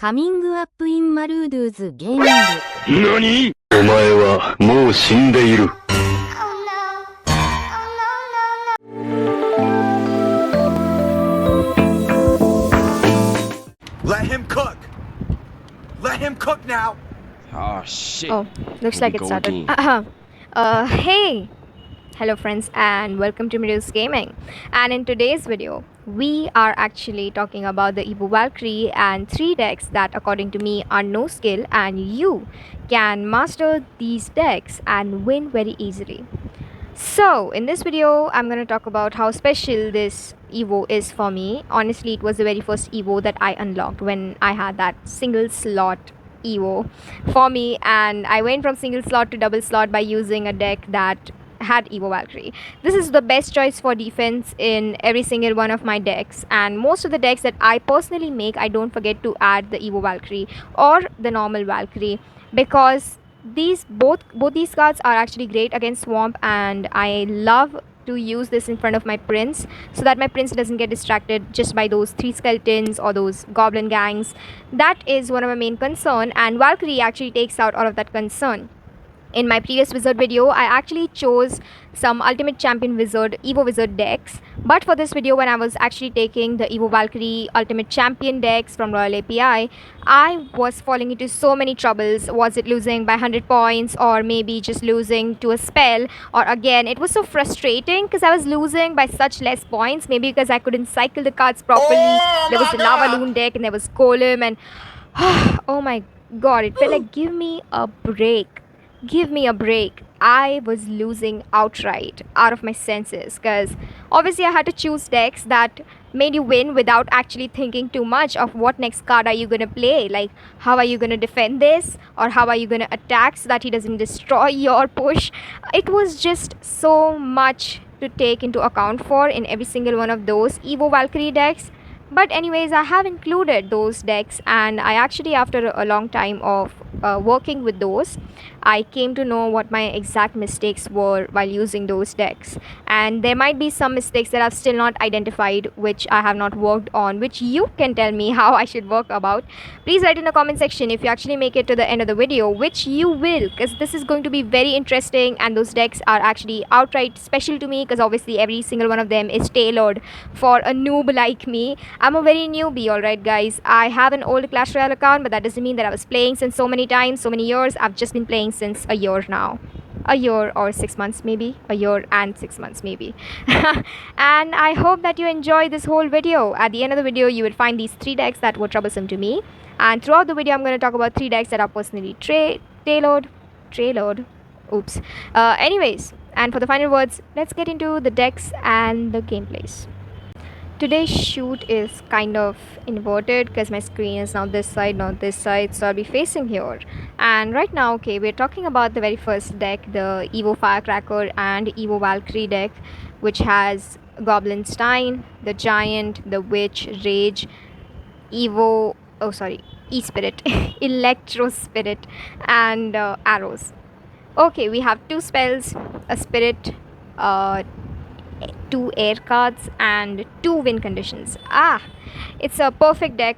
カミングアップインマルードゥーズゲーミング。何？お前はもう死んでいる。Let him cook! Let him cook now! Oh shit. Oh, looks like it started. Hey! Hello friends and welcome to Medu's Gaming. And in today's video, we are actually talking about the Evo Valkyrie and 3 decks that according to me are no skill, and you can master these decks and win very easily. So in this video, I'm going to talk about how special this Evo is for me. Honestly, it was the very first Evo that I unlocked when I had that single slot Evo for me, and I went from single slot to double slot by using a deck that had Evo Valkyrie. This is the best choice for defense in every single one of my decks, and most of the decks that I personally make, I don't forget to add the Evo Valkyrie or the normal Valkyrie, because both these cards are actually great against swamp, and I love to use this in front of my prince so that my prince doesn't get distracted just by those 3 skeletons or those goblin gangs. That is one of my main concern, and Valkyrie actually takes out all of that concern. In my previous wizard video, I actually chose some ultimate champion wizard, Evo wizard decks, but for this video, when I was actually taking the Evo Valkyrie ultimate champion decks from Royal API, I was falling into so many troubles. Was it losing by 100 points, or maybe just losing to a spell, or again it was so frustrating because I was losing by such less points, maybe because I couldn't cycle the cards properly. There was the lava loon deck and there was golem, and oh my god, it felt like give me a break. Give me a break. I was losing outright, out of my senses, because obviously I had to choose decks that made you win without actually thinking too much of what next card are you going to play, like how are you going to defend this, or how are you going to attack so that he doesn't destroy your push. It was just so much to take into account for in every single one of those Evo Valkyrie decks. But anyways, I have included those decks, and I actually, after a long time of working with those, I came to know what my exact mistakes were while using those decks. And there might be some mistakes that I've still not identified, which I have not worked on, which you can tell me how I should work about. Please write in the comment section if you actually make it to the end of the video, which you will, because this is going to be very interesting, and those decks are actually outright special to me, because obviously every single one of them is tailored for a noob like me. I'm a very newbie, alright guys. I have an old Clash Royale account, but that doesn't mean that I was playing since so many times, so many years. I've just been playing since a year now. A year or 6 months maybe. A year and 6 months maybe. And I hope that you enjoy this whole video. At the end of the video, you will find these 3 decks that were troublesome to me. And throughout the video, I'm going to talk about 3 decks that are personally tailored. Oops. Anyways, and for the final words, let's get into the decks and the gameplays. Today's shoot is kind of inverted because my screen is now this side, not this side, so I'll be facing here. And right now, okay, we're talking about the very first deck, the Evo Firecracker and Evo Valkyrie deck, which has Goblin Stein, the Giant, the Witch, Rage, E-Spirit, Electro Spirit, and Arrows. Okay, we have 2 spells, a Spirit, 2 air cards, and 2 win conditions. It's a perfect deck,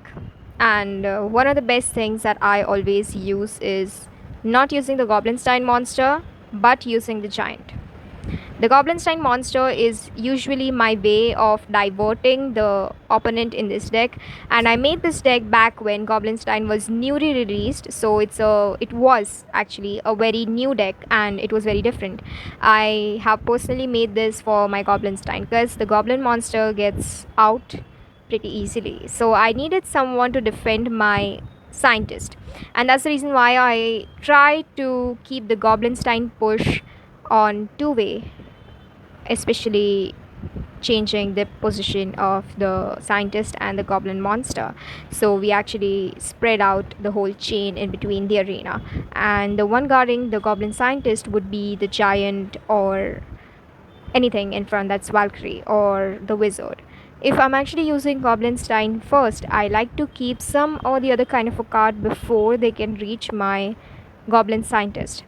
and one of the best things that I always use is not using the Goblinstein monster, but using the Giant. The Goblinstein monster is usually my way of diverting the opponent in this deck, and I made this deck back when Goblinstein was newly released, so it was actually a very new deck, and it was very different. I have personally made this for my Goblinstein because the Goblin monster gets out pretty easily, so I needed someone to defend my Scientist, and that's the reason why I try to keep the Goblinstein push on 2-way, especially changing the position of the Scientist and the Goblin monster. So we actually spread out the whole chain in between the arena, and the one guarding the Goblin Scientist would be the Giant or anything in front that's Valkyrie or the Wizard. If I'm actually using Goblinstein first, I like to keep some or the other kind of a card before they can reach my Goblin Scientist,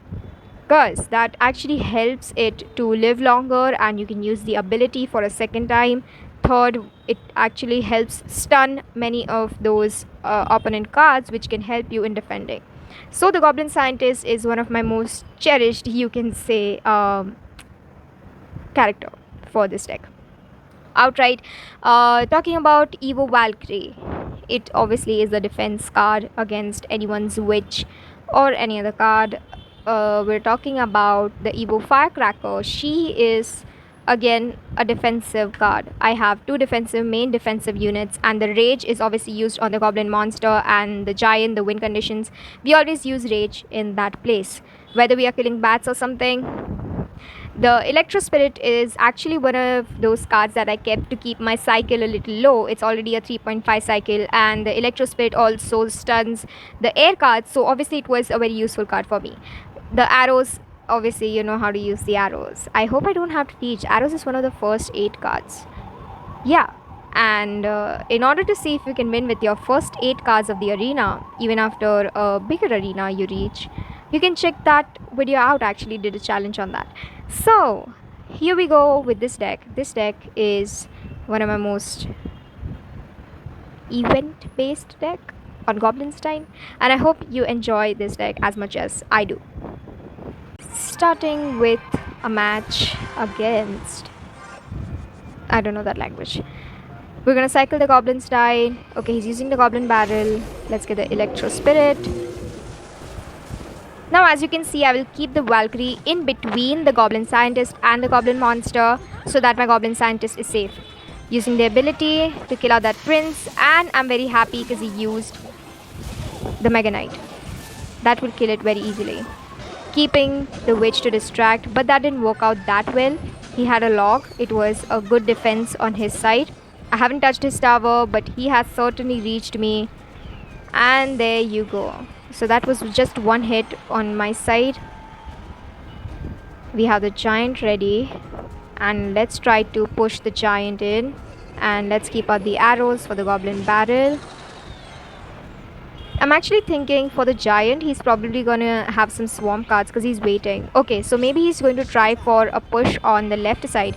because that actually helps it to live longer, and you can use the ability for a second time third, it actually helps stun many of those opponent cards, which can help you in defending. So the Goblin Scientist is one of my most cherished, you can say, character for this deck. Outright, talking about Evo Valkyrie, it obviously is the defense card against anyone's witch or any other card. We're talking about the Evo Firecracker. She is again a defensive card. I have two main defensive units, and the rage is obviously used on the goblin monster and the giant, the win conditions. We always use rage in that place, whether we are killing bats or something. The Electro Spirit is actually one of those cards that I kept to keep my cycle a little low. It's already a 3.5 cycle, and the Electro Spirit also stuns the air cards, so obviously it was a very useful card for me. The arrows, obviously you know how to use the arrows. I hope I don't have to teach. Arrows is one of the first 8 cards. Yeah. And in order to see if you can win with your first 8 cards of the arena, even after a bigger arena you reach, you can check that video out. I actually did a challenge on that. So here we go with this deck. This deck is one of my most event based deck on Goblinstein, and I hope you enjoy this deck as much as I do. Starting with a match against, I don't know that language. We're gonna cycle the Goblinstein. Okay, he's using the Goblin Barrel. Let's get the Electro Spirit. Now, as you can see, I will keep the Valkyrie in between the Goblin Scientist and the Goblin Monster so that my Goblin Scientist is safe. Using the ability to kill out that Prince, and I'm very happy because he used the Mega Knight. That will kill it very easily. Keeping the Witch to distract, but that didn't work out that well. He had a log. It was a good defense on his side. I haven't touched his tower, but he has certainly reached me. And there you go. So that was just one hit on my side. We have the giant ready, and let's try to push the giant in, and let's keep out the arrows for the Goblin Barrel. I'm actually thinking for the giant, he's probably gonna have some swarm cards because he's waiting. Okay, so maybe he's going to try for a push on the left side.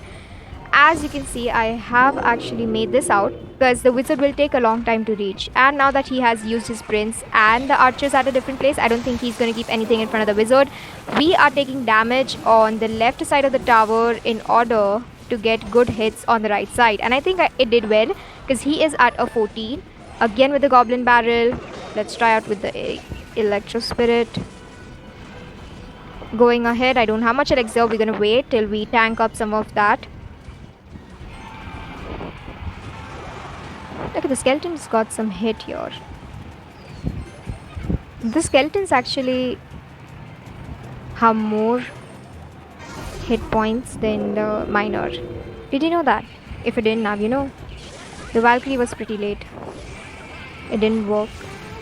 As you can see, I have actually made this out because the wizard will take a long time to reach, and now that he has used his prince and the archers at a different place, I don't think he's going to keep anything in front of the wizard. We are taking damage on the left side of the tower in order to get good hits on the right side, and I think it did well because he is at a 14. Again with the Goblin Barrel. Let's try out with the Electro Spirit. Going ahead, I don't have much elixir. We're going to wait till we tank up some of that. Look at the skeleton's got some hit here. The skeletons actually have more hit points than the miner. Did you know that? If you didn't, now you know. The Valkyrie was pretty late. It didn't work.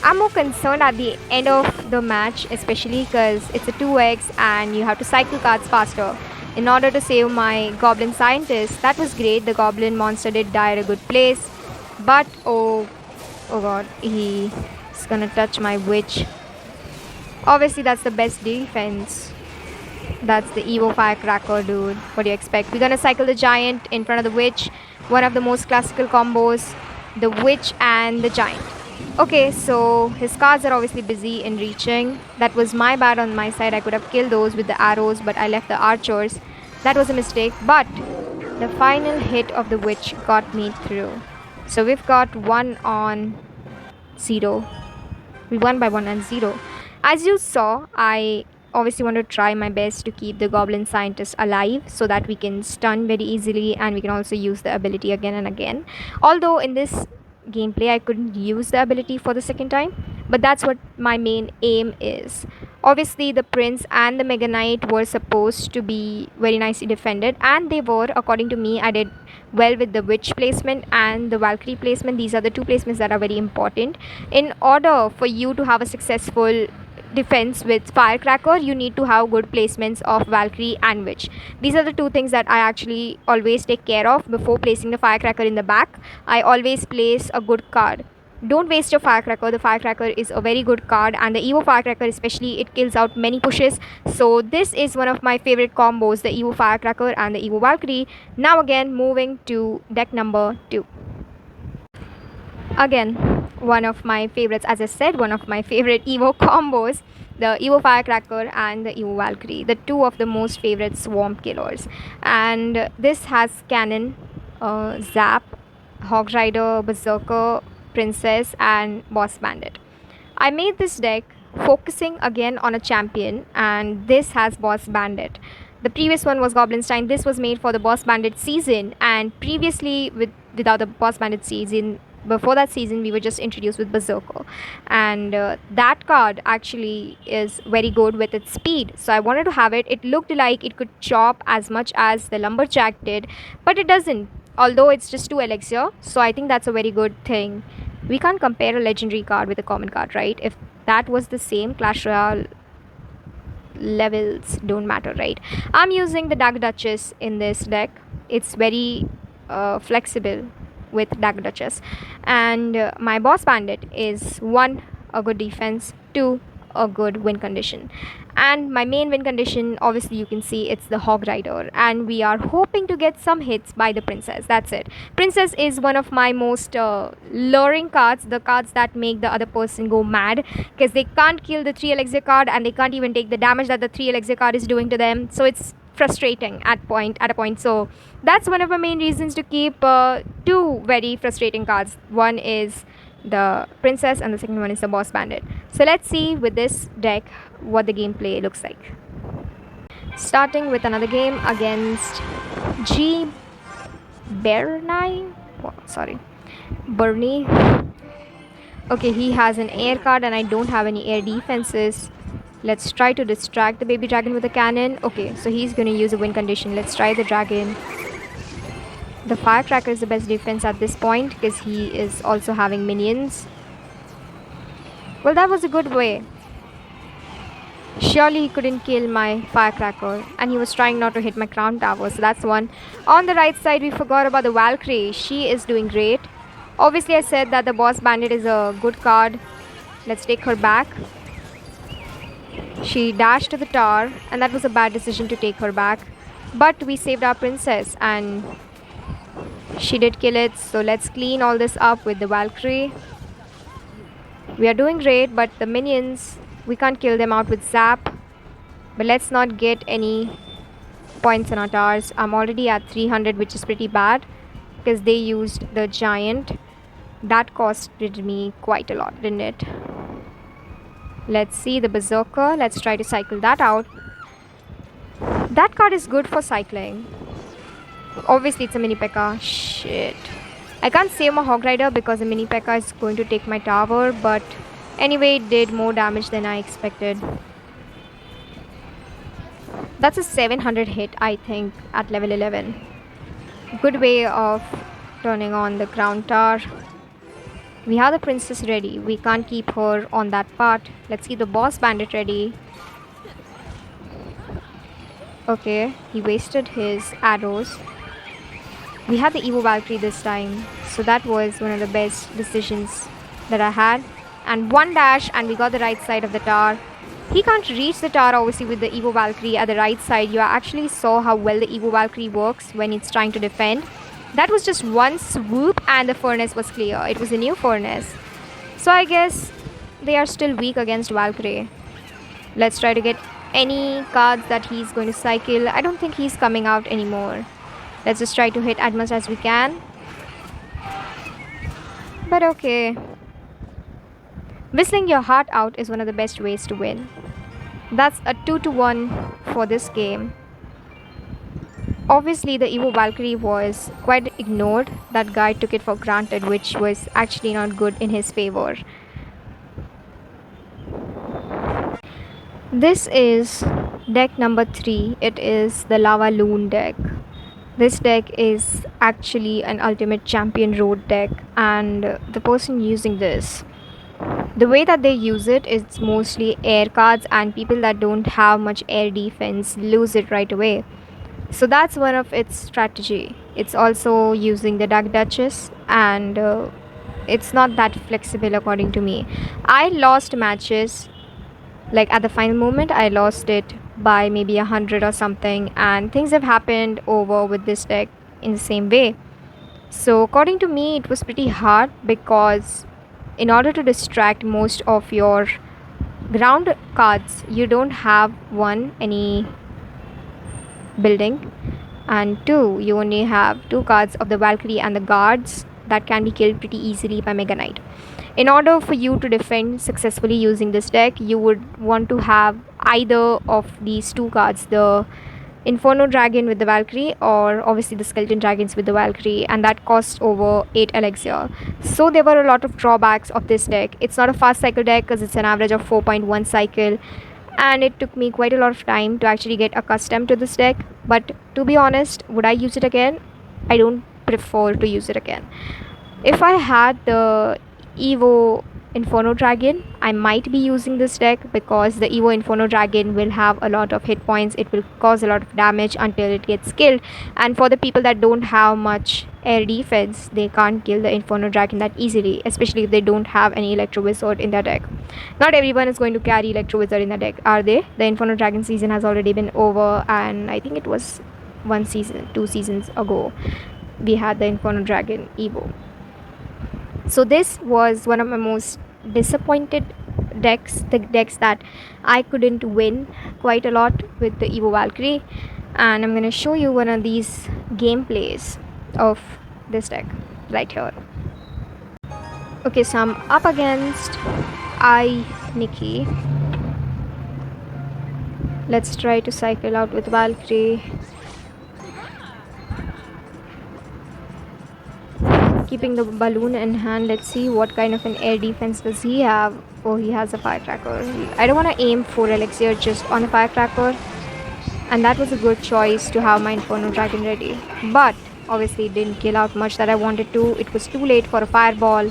I'm more concerned at the end of the match, especially because it's a 2x and you have to cycle cards faster in order to save my Goblin Scientist. That was great. The Goblin Monster did die at a good place. But oh god, he's gonna touch my witch. Obviously that's the best defense. That's the Evo Firecracker, dude. What do you expect? We're gonna cycle the giant in front of the witch. One of the most classical combos. The witch and the giant. Okay, so his cards are obviously busy in reaching. That was my bad on my side. I could have killed those with the arrows, but I left the archers. That was a mistake, but the final hit of the witch got me through. So we've got 1 on 0. We won by 1 and 0. As you saw, I obviously want to try my best to keep the Goblin Scientist alive so that we can stun very easily, and we can also use the ability again and again. Although in this gameplay I couldn't use the ability for the second time, but that's what my main aim is. Obviously the Prince and the Mega Knight were supposed to be very nicely defended, and they were. According to me, I did well with the Witch placement and the Valkyrie placement. These are the 2 placements that are very important. In order for you to have a successful defense with Firecracker, you need to have good placements of Valkyrie and Witch. These are the 2 things that I actually always take care of before placing the Firecracker in the back. I always place a good card don't waste your firecracker. The firecracker is a very good card, and the Evo firecracker especially, it kills out many pushes. So this is one of my favorite combos, the Evo firecracker and the Evo Valkyrie. Now again, moving to deck number 2. Again, one of my favorites, as I said, one of my favorite Evo combos, the Evo Firecracker and the Evo Valkyrie, the two of the most favorite swamp killers. And this has Cannon, Zap, Hog Rider, Berserker, Princess, and Boss Bandit. I made this deck focusing again on a champion, and this has Boss Bandit. The previous one was Goblinstein. This was made for the Boss Bandit season, and previously without the Boss Bandit season, before that season, we were just introduced with Berserker, and that card actually is very good with its speed, so I wanted to have it. It looked like it could chop as much as the Lumberjack did, but it doesn't, although it's just 2 elixir, so I think that's a very good thing. We can't compare a legendary card with a common card, right? If that was the same, Clash Royale levels don't matter, right? I'm using the Dagger Duchess in this deck. It's very flexible with Dagger Duchess, and my Boss Bandit is 1, a good defense, 2, a good win condition, and my main win condition, obviously you can see, it's the Hog Rider, and we are hoping to get some hits by the Princess. That's it. Princess is one of my most luring cards, the cards that make the other person go mad, because they can't kill the 3 elixir card, and they can't even take the damage that the 3 elixir card is doing to them, so it's frustrating at a point. So that's one of my main reasons to keep 2 very frustrating cards. One is the Princess and the second one is the Boss Bandit. So let's see with this deck what the gameplay looks like. Starting with another game against G Bernie. Okay, he has an air card and I don't have any air defenses. Let's try to distract the baby dragon with a cannon. Okay, so he's going to use a win condition. Let's try the dragon. The firecracker is the best defense at this point because he is also having minions. Well, that was a good way. Surely he couldn't kill my firecracker, and he was trying not to hit my crown tower, so that's one. On the right side, we forgot about the Valkyrie. She is doing great. Obviously, I said that the Boss Bandit is a good card. Let's take her back. She dashed to the tower, and that was a bad decision to take her back. But we saved our princess, and she did kill it. So let's clean all this up with the Valkyrie. We are doing great, but the minions, we can't kill them out with Zap. But let's not get any points on our towers. I'm already at 300, which is pretty bad, because they used the giant. That costed me quite a lot, didn't it? Let's see the Berserker. Let's try to cycle that out. That card is good for cycling. Obviously, it's a mini P.E.K.K.A. Shit. I can't save my Hog Rider because the mini P.E.K.K.A. is going to take my tower. But anyway, it did more damage than I expected. That's a 700 hit, I think, at level 11. Good way of turning on the ground tower. We have the princess ready. We can't keep her on that part. Let's see the Boss Bandit ready. Okay, he wasted his arrows. We had the Evo Valkyrie this time, so that was one of the best decisions that I had. And one dash and we got the right side of the tower. He can't reach the tower obviously with the Evo Valkyrie at the right side. You actually saw how well the Evo Valkyrie works when it's trying to defend. That was just one swoop and the furnace was clear. It was a new furnace. So I guess they are still weak against Valkyrie. Let's try to get any cards that he's going to cycle. I don't think he's coming out anymore. Let's just try to hit as much as we can. But okay. Whistling your heart out is one of the best ways to win. That's a 2-1 for this game. Obviously, the Evo Valkyrie was quite ignored. That guy took it for granted, which was actually not good in his favor. This is deck number 3. It is the Lava Loon deck. This deck is actually an ultimate champion road deck, and the person using this, the way that they use it is mostly air cards, and people that don't have much air defense lose it right away. So that's one of its strategy. It's also using the Dagger Duchess and it's not that flexible according to me. I lost matches, like at the final moment I lost it by maybe 100 or something, and things have happened over with this deck in the same way. So according to me it was pretty hard, because in order to distract most of your ground cards, you don't have one, any building, and two, you only have two cards of the Valkyrie and the guards that can be killed pretty easily by Mega Knight. In order for you to defend successfully using this deck, you would want to have either of these two cards, the Inferno Dragon with the Valkyrie, or obviously the Skeleton Dragons with the Valkyrie, and that costs over 8 elixir. So there were a lot of drawbacks of this deck. It's not a fast cycle deck because it's an average of 4.1 cycle, and it took me quite a lot of time to actually get accustomed to this deck. But to be honest, would I use it again? I don't prefer to use it again. If I had the Evo Inferno Dragon, I might be using this deck, because the Evo Inferno Dragon will have a lot of hit points. It will cause a lot of damage until it gets killed, and for the people that don't have much air defense, they can't kill the Inferno Dragon that easily, especially if they don't have any Electro Wizard in their deck. Not everyone is going to carry Electro Wizard in their deck, are they? The Inferno Dragon season has already been over, and I think it was 2 seasons ago we had the Inferno Dragon Evo. So this was one of my most disappointed decks, the decks that I couldn't win quite a lot with the Evo Valkyrie, and I'm going to show you one of these gameplays of this deck right here. Okay, so I'm up against Nikki. Let's try to cycle out with Valkyrie. Keeping the balloon in hand, let's see what kind of an air defense does he have. Oh, he has a firecracker. I don't want to aim 4 elixir just on a firecracker, and that was a good choice to have my Inferno Dragon ready, but obviously it didn't kill out much that I wanted to. It was too late for a fireball,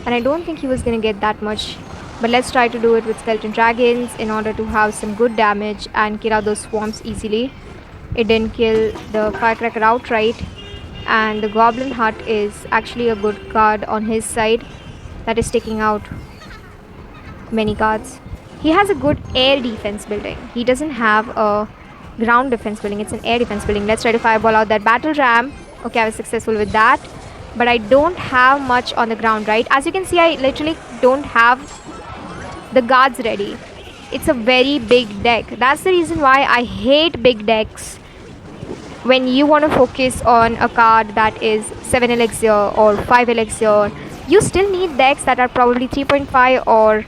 and I don't think he was gonna get that much. But let's try to do it with Skeleton Dragons in order to have some good damage and kill out those swarms easily. It didn't kill the firecracker outright, and the Goblin Hut is actually a good card on his side that is taking out many cards. He has a good air defense building. He doesn't have a ground defense building, it's an air defense building. Let's try to fireball out that battle ram. Okay, I was successful with that, but I don't have much on the ground, right? As you can see, I literally don't have the guards ready. It's a very big deck. That's the reason why I hate big decks. When you want to focus on a card that is 7 elixir or 5 elixir, you still need decks that are probably 3.5 or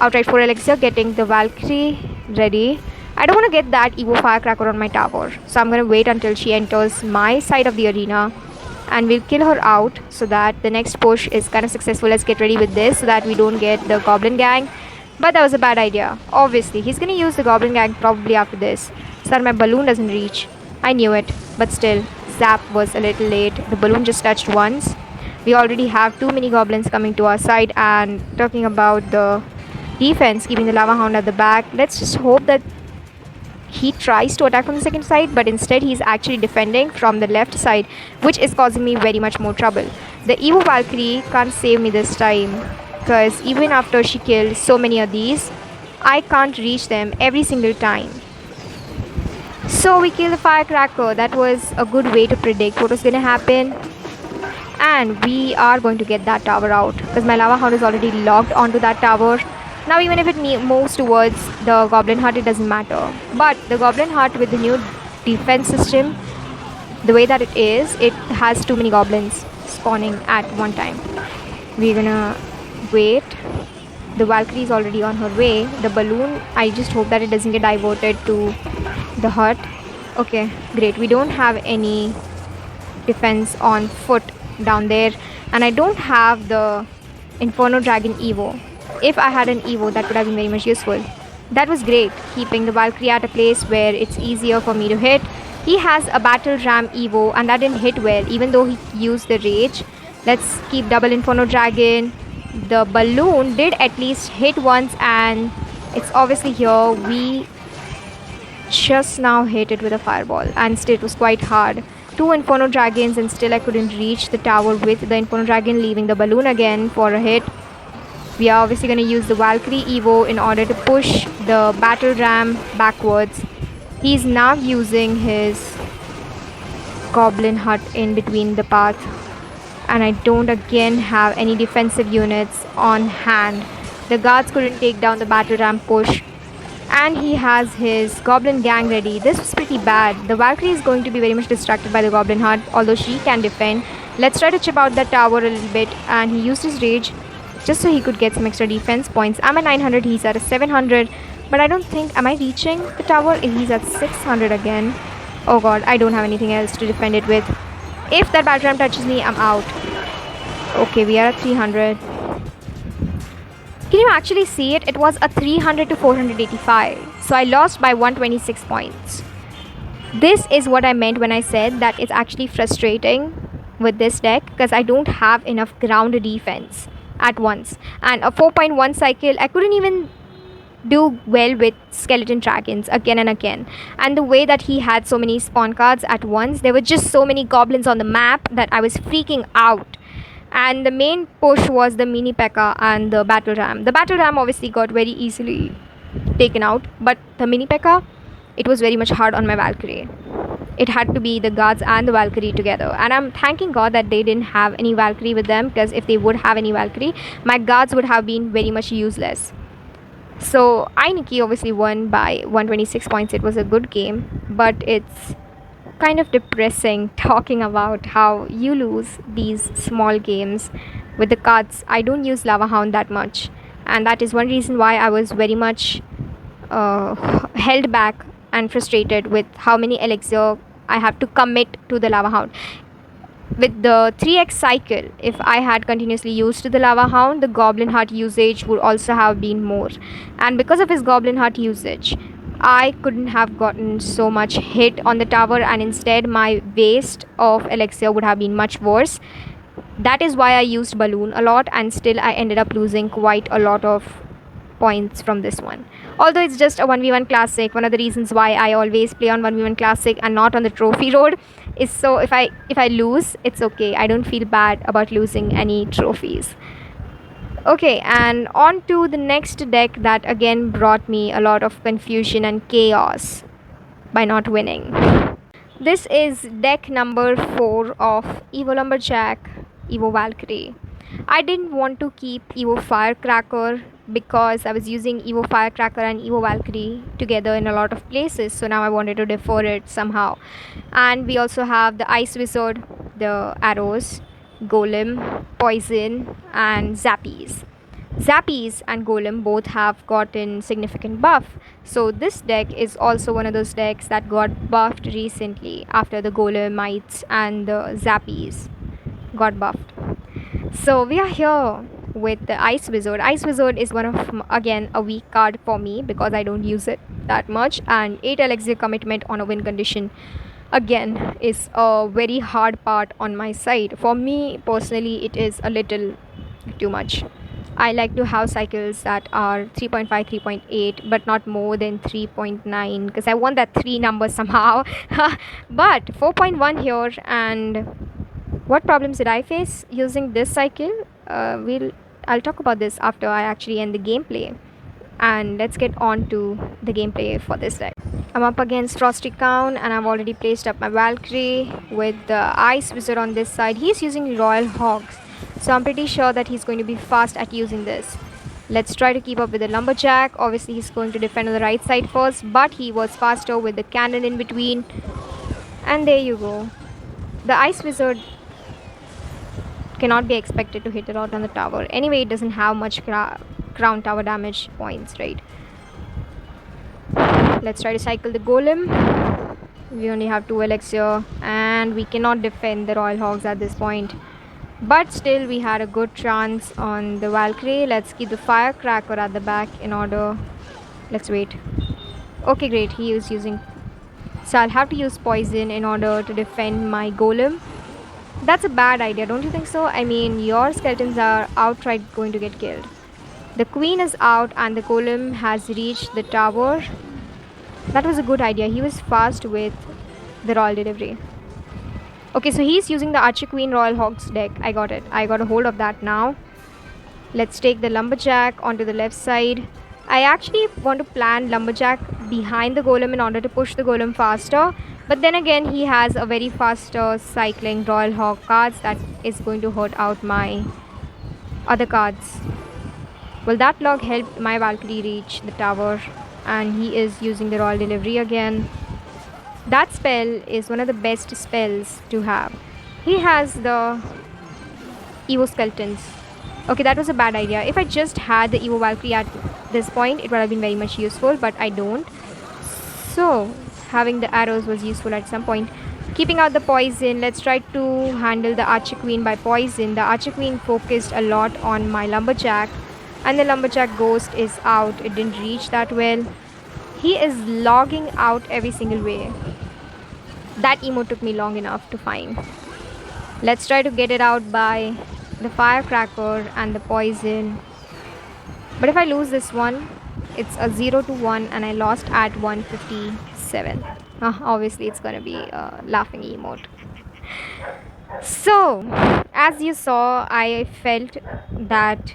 outright 4 elixir. Getting the Valkyrie ready. I don't want to get that Evo Firecracker on my tower, so I'm going to wait until she enters my side of the arena, and we'll kill her out so that the next push is kind of successful. Let's get ready with this so that we don't get the Goblin Gang. But that was a bad idea. Obviously, he's going to use the Goblin Gang probably after this, so that my balloon doesn't reach. I knew it, but still, Zap was a little late. The balloon just touched once. We already have too many goblins coming to our side, and talking about the defense, keeping the Lava Hound at the back. Let's just hope that he tries to attack from the second side, but instead he's actually defending from the left side, which is causing me very much more trouble. The Evo Valkyrie can't save me this time, because even after she killed so many of these, I can't reach them every single time. So we killed the firecracker. That was a good way to predict what was going to happen, and we are going to get that tower out, because my Lava Hound is already locked onto that tower. Now even if it moves towards the Goblin Hut, it doesn't matter. But the Goblin Hut with the new defense system, the way that it is, it has too many goblins spawning at one time. We're gonna wait. The Valkyrie is already on her way. The balloon, I just hope that it doesn't get diverted to the hut. Okay, great. We don't have any defense on foot down there, and I don't have the Inferno Dragon Evo. If I had an Evo, that would have been very much useful. That was great, keeping the Valkyrie at a place where it's easier for me to hit. He has a Battle Ram Evo, and that didn't hit well, even though he used the Rage. Let's keep double Inferno Dragon. The balloon did at least hit once, and it's obviously here. We just now hit it with a fireball, and still it was quite hard. two Inferno Dragons and still I couldn't reach the tower with the Inferno Dragon, leaving the balloon again for a hit. We are obviously going to use the Valkyrie Evo in order to push the Battle Ram backwards. He's now using his Goblin Hut in between the path. And I don't again have any defensive units on hand. The guards couldn't take down the Battle Ram push. And he has his Goblin Gang ready. This was pretty bad. The Valkyrie is going to be very much distracted by the Goblin Hut, although she can defend. Let's try to chip out that tower a little bit. And he used his rage just so he could get some extra defense points. I'm at 900, he's at a 700. But I don't think, am I reaching the tower? He's at 600 again. Oh god, I don't have anything else to defend it with. If that Battle Ram touches me, I'm out. Okay, we are at 300. Can you actually see it? It was a 300 to 485. So I lost by 126 points. This is what I meant when I said that it's actually frustrating with this deck because I don't have enough ground defense at once. And a 4.1 cycle, I couldn't even do well with skeleton dragons again and again. And the way that he had so many spawn cards at once, there were just so many goblins on the map that I was freaking out. And the main push was the mini P.E.K.K.A. and the Battle Ram. The Battle Ram obviously got very easily taken out, but the mini P.E.K.K.A., it was very much hard on my Valkyrie. It had to be the guards and the Valkyrie together. And I'm thanking God that they didn't have any Valkyrie with them, because if they would have any Valkyrie, my guards would have been very much useless. So I, Nikki, obviously won by 126 points. It was a good game, but it's kind of depressing talking about how you lose these small games with the cards. I don't use Lava Hound that much, and that is one reason why I was very much held back and frustrated with how many elixir I have to commit to the Lava Hound. With the 3x cycle, if I had continuously used the Lava Hound, the Goblin Heart usage would also have been more. And because of his Goblin Heart usage, I couldn't have gotten so much hit on the tower, and instead my waste of elixir would have been much worse. That is why I used balloon a lot, and still I ended up losing quite a lot of points from this one. Although it's just a 1v1 classic, one of the reasons why I always play on 1v1 classic and not on the trophy road is so if I lose, it's okay. I don't feel bad about losing any trophies. Okay, and on to the next deck that again brought me a lot of confusion and chaos by not winning. This is deck number 4 of Evo Lumberjack, Evo Valkyrie. I didn't want to keep Evo Firecracker because I was using Evo Firecracker and Evo Valkyrie together in a lot of places, so now I wanted to defer it somehow. And we also have the Ice Wizard, the arrows, Golem, Poison, and Zappies. Zappies and Golem both have gotten significant buff, so this deck is also one of those decks that got buffed recently after the Golemites and the Zappies got buffed. So we are here with the Ice Wizard. Ice Wizard is one of, again, a weak card for me because I don't use it that much, and 8 elixir commitment on a win condition again is a very hard part on my side. For me personally, it is a little too much. I like to have cycles that are 3.5, 3.8, but not more than 3.9 because I want that 3 number somehow. But 4.1 here, and what problems did I face using this cycle? I'll talk about this after I actually end the gameplay. And let's get on to the gameplay for this deck. I'm up against Frosty Count, and I've already placed up my Valkyrie with the Ice Wizard on this side. He's using Royal Hogs, so I'm pretty sure that he's going to be fast at using this. Let's try to keep up with the Lumberjack. Obviously he's going to defend on the right side first, but he was faster with the cannon in between. And there you go. The Ice Wizard cannot be expected to hit it out on the tower. Anyway, it doesn't have much crown tower damage points, right? Let's try to cycle the Golem. We only have 2 elixir, and we cannot defend the Royal Hogs at this point. But still, we had a good chance on the Valkyrie. Let's keep the Firecracker at the back in order. Let's wait. Okay, great. He is using... So I'll have to use Poison in order to defend my Golem. That's a bad idea, don't you think so? I mean, your skeletons are outright going to get killed. The Queen is out and the Golem has reached the tower. That was a good idea. He was fast with the Royal Delivery. Okay, so he's using the Archer Queen Royal Hawks deck. I got it. I got a hold of that now. Let's take the Lumberjack onto the left side. I actually want to plan Lumberjack behind the Golem in order to push the Golem faster. But then again, he has a very faster cycling Royal Hawk cards that is going to hurt out my other cards. Well, that log helped my Valkyrie reach the tower, and he is using the Royal Delivery again. That spell is one of the best spells to have. He has the Evo Skeletons. Okay, that was a bad idea. If I just had the Evo Valkyrie at this point, it would have been very much useful, but I don't. So, having the arrows was useful at some point. Keeping out the poison, let's try to handle the Archer Queen by poison. The Archer Queen focused a lot on my Lumberjack, and the Lumberjack Ghost is out. It didn't reach that well. He is logging out every single way. That emote took me long enough to find. Let's try to get it out by the Firecracker and the poison. But if I lose this one, it's a 0-1 and I lost at 157. Obviously it's gonna be a laughing emote. So, as you saw, I felt that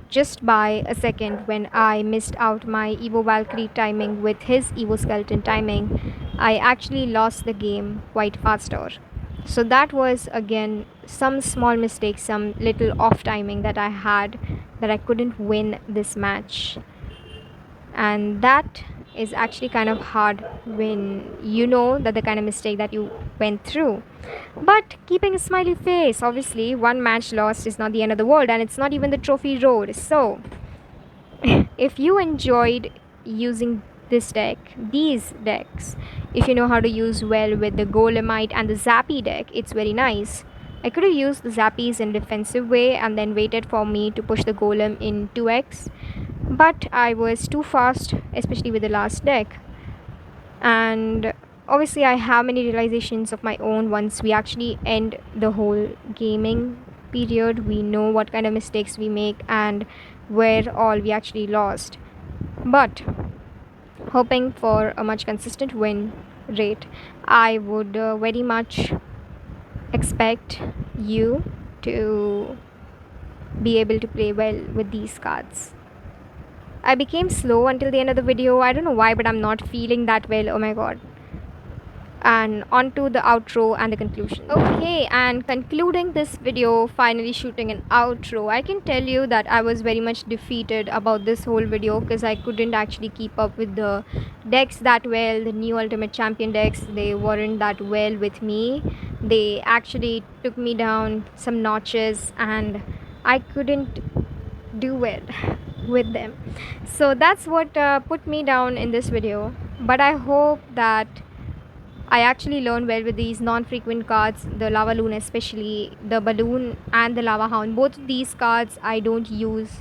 just by a second when I missed out my Evo Valkyrie timing with his Evo Skeleton timing, I actually lost the game quite faster. So that was again some small mistake, some little off timing that I had, that I couldn't win this match. And that is actually kind of hard when you know that the kind of mistake that you went through. But keeping a smiley face, obviously one match lost is not the end of the world, and it's not even the trophy road. So if you enjoyed using these decks, if you know how to use well with the Golemite and the Zappy deck, it's very nice. I could have used the Zappies in defensive way and then waited for me to push the Golem in 2x, but I was too fast, especially with the last deck. And obviously I have many realizations of my own. Once we actually end the whole gaming period, we know what kind of mistakes we make and where all we actually lost. But hoping for a much consistent win rate, I would very much expect you to be able to play well with these cards. I became slow until the end of the video. I don't know why, but I'm not feeling that well. Oh my god. And on to the outro and the conclusion. Okay, and concluding this video, finally shooting an outro, I can tell you that I was very much defeated about this whole video because I couldn't actually keep up with the decks that well. The new Ultimate Champion decks, they weren't that well with me. They actually took me down some notches and I couldn't do well with them. So that's what put me down in this video. But I hope that I actually learned well with these non-frequent cards, the Lava Loon especially, the Balloon and the Lava Hound. Both of these cards I don't use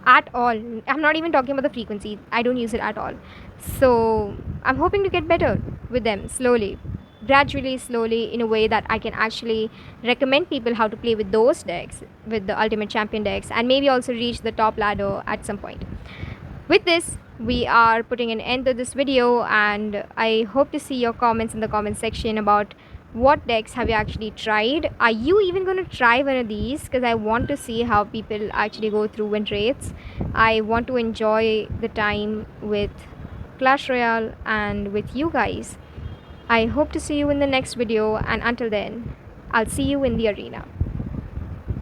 at all. I'm not even talking about the frequency. I don't use it at all. So I'm hoping to get better with them slowly, gradually, slowly, in a way that I can actually recommend people how to play with those decks, with the Ultimate Champion decks, and maybe also reach the top ladder at some point. With this, we are putting an end to this video, and I hope to see your comments in the comment section about what decks have you actually tried. Are you even going to try one of these? Because I want to see how people actually go through win rates. I want to enjoy the time with Clash Royale and with you guys. I hope to see you in the next video, and until then, I'll see you in the arena.